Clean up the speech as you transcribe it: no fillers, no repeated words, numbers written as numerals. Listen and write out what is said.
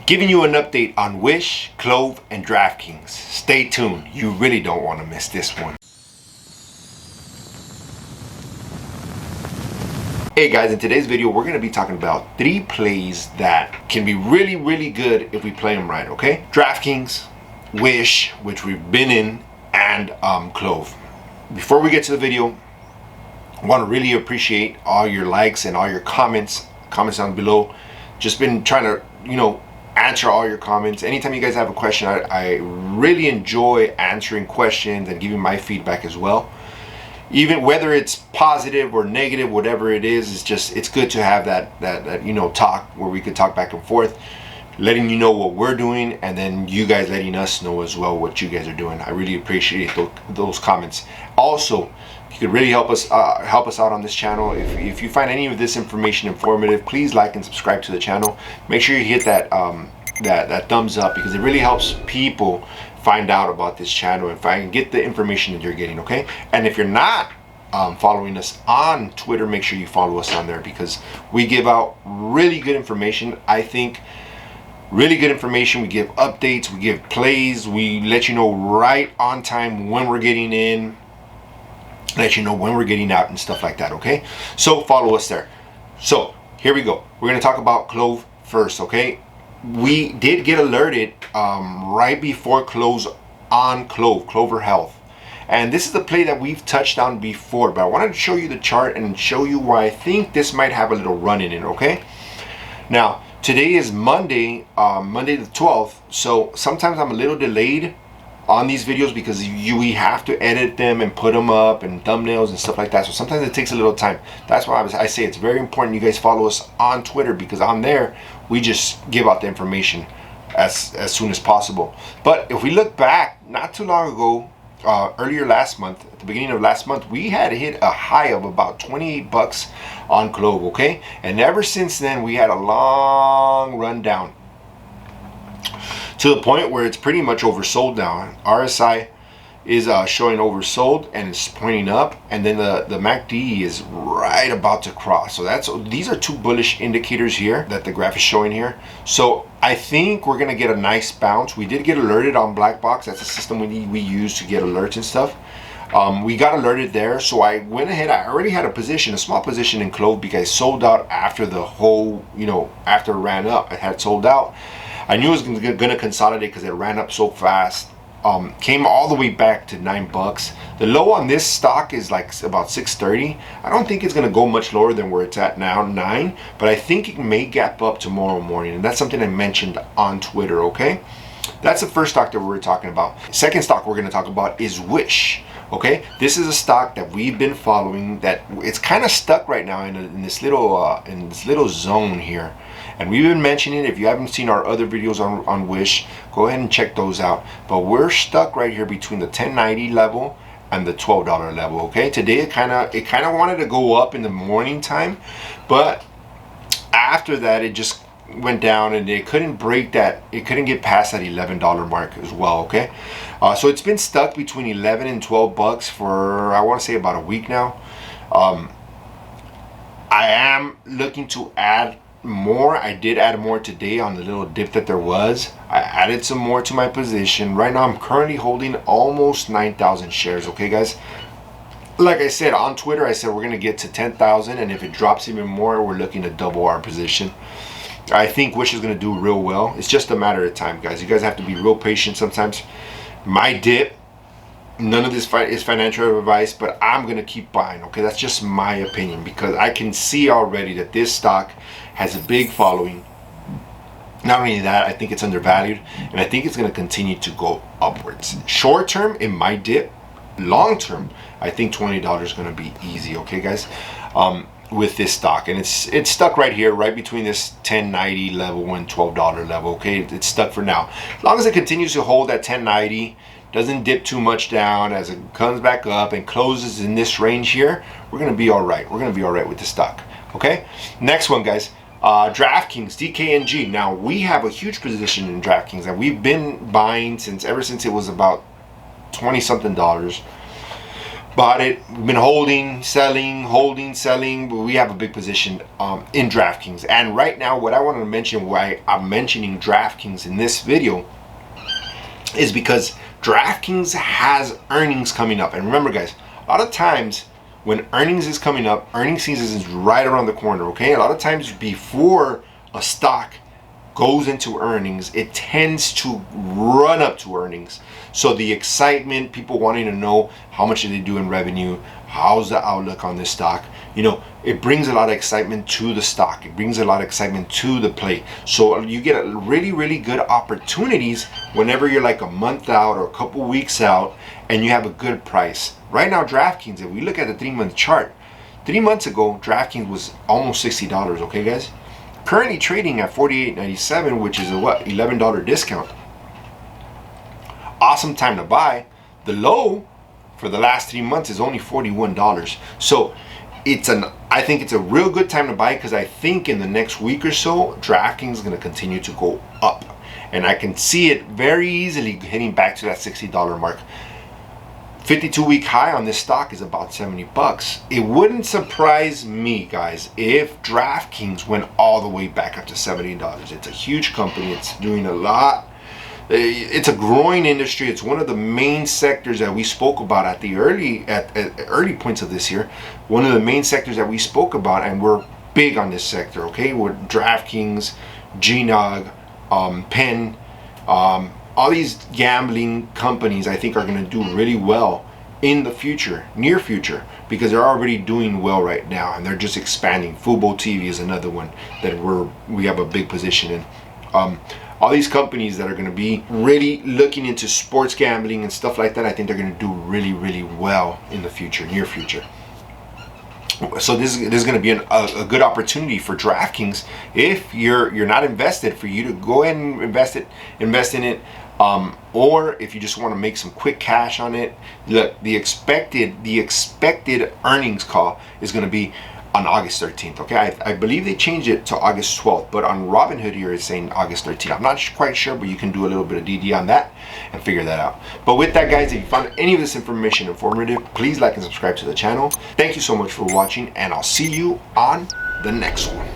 Giving you an update on Wish, Clove, and DraftKings. Stay tuned, you really don't want to miss this one. Hey guys, in today's video we're going to be talking about 3 plays that can be really good if we play them right, okay? DraftKings, Wish, which we've been in, and Clove. Before we get to the video, I want to really appreciate all your likes and all your comments down below. Just been trying to, answer all your comments. Anytime you guys have a question, I really enjoy answering questions and giving my feedback as well. Even whether it's positive or negative, whatever it is, it's good to have that talk where we could talk back and forth, letting you know what we're doing, and then you guys letting us know as well what you guys are doing. I really appreciate those comments. Also, you could really help us out on this channel. If you find any of this information informative, please like and subscribe to the channel. Make sure you hit that that thumbs up, because it really helps people find out about this channel and get the information that you're getting, okay? And if you're not following us on Twitter, make sure you follow us on there, because we give out really good information. I think really good information. We give updates, we give plays, we let you know right on time when we're getting in, let you know when we're getting out and stuff like that, okay? So follow us there. So here we go. We're going to talk about Clove first, okay? We did get alerted right before close on Clover Health, and this is the play that we've touched on before, but I wanted to show you the chart and show you why I think this might have a little run in it, okay? Now today is Monday, Monday the 12th, so sometimes I'm a little delayed on these videos because we have to edit them and put them up and thumbnails and stuff like that, so sometimes it takes a little time. That's why I say it's very important you guys follow us on Twitter, because on there we just give out the information as soon as possible. But if we look back not too long ago, earlier last month, at the beginning of last month, we had hit a high of about 28 bucks on Clove, okay? And ever since then we had a long run down to the point where it's pretty much oversold now. RSI is showing oversold and it's pointing up, and then the MACD is right about to cross. So these are 2 bullish indicators here that the graph is showing here. So I think we're gonna get a nice bounce. We did get alerted on Black Box. That's a system we use to get alerts and stuff. We got alerted there, so I went ahead. I already had a small position in Clove, because I sold out after the whole, after it ran up. I had sold out. I knew it was gonna consolidate because it ran up so fast. Came all the way back to 9 bucks. The low on this stock is like about 630. I don't think it's gonna go much lower than where it's at now, 9, but I think it may gap up tomorrow morning, and that's something I mentioned on Twitter, okay? That's the first stock that we're talking about. Second stock we're gonna talk about is Wish. Okay, this is a stock that we've been following, that it's kind of stuck right now in this little zone here, and we've been mentioning it. If you haven't seen our other videos on Wish, go ahead and check those out. But we're stuck right here between the 1090 level and the $12 level. Okay, today it kind of wanted to go up in the morning time, but after that it just went down, and it couldn't break that. It couldn't get past that $11 mark as well, okay? So it's been stuck between 11 and 12 bucks for, I want to say, about a week now. I am looking to add more. I did add more today on the little dip that there was. I added some more to my position. Right now I'm currently holding almost 9,000 shares, okay guys? Like I said on Twitter, I said we're going to get to 10,000, and if it drops even more, we're looking to double our position. I think Wish is going to do real well. It's just a matter of time, guys. You guys have to be real patient sometimes. My dip, none of this is financial advice, but I'm going to keep buying, okay? That's just my opinion, because I can see already that this stock has a big following. Not only that, I think it's undervalued, and I think it's going to continue to go upwards. Short term, it might dip. Long term, I think $20 is going to be easy, okay, guys? With this stock, and it's stuck right here, right between this 1090 level and $12 level, okay? It's stuck for now. As long as it continues to hold at 1090, doesn't dip too much down, as it comes back up and closes in this range here, we're gonna be all right. We're gonna be all right with the stock, okay? Next one, guys, DraftKings, DKNG. Now we have a huge position in DraftKings that we've been buying ever since it was about $20 something. bought it. We've been holding, selling, but we have a big position in DraftKings. And right now, what I want to mention, why I'm mentioning DraftKings in this video, is because DraftKings has earnings coming up. And remember, guys, a lot of times when earnings is coming up, earnings season is right around the corner, okay? A lot of times before a stock goes into earnings, it tends to run up to earnings. So the excitement, people wanting to know how much did they do in revenue, how's the outlook on this stock, you know, it brings a lot of excitement to the stock. It brings a lot of excitement to the play. So you get really, really good opportunities whenever you're like a month out or a couple weeks out and you have a good price. Right now, DraftKings, if we look at the 3-month chart, 3 months ago, DraftKings was almost $60, okay, guys? Currently trading at $48.97, which is a what, $11 discount. Awesome time to buy. The low for the last 3 months is only $41. So I think it's a real good time to buy, because I think in the next week or so, DraftKings is going to continue to go up, and I can see it very easily hitting back to that $60 mark. 52-week high on this stock is about $70. It wouldn't surprise me, guys, if DraftKings went all the way back up to $70. It's a huge company. It's doing a lot. It's a growing industry. It's one of the main sectors that we spoke about at the early points of this year. One of the main sectors that we spoke about, and we're big on this sector, okay? We're DraftKings, GNOG, Penn, all these gambling companies I think are going to do really well in the future, near future, because they're already doing well right now, and they're just expanding. Fubo TV is another one that we have a big position in. All these companies that are going to be really looking into sports gambling and stuff like that, I think they're going to do really, really well in the future, near future. So this is going to be a good opportunity for DraftKings if you're not invested, for you to go ahead and invest in it, or if you just want to make some quick cash on it. Look, the expected earnings call is going to be on August 13th. Okay, I believe they changed it to August 12th, but on Robinhood here it's saying August 13th. I'm not quite sure, but you can do a little bit of DD on that and figure that out. But with that, guys, if you found any of this information informative, please like and subscribe to the channel. Thank you so much for watching, and I'll see you on the next one.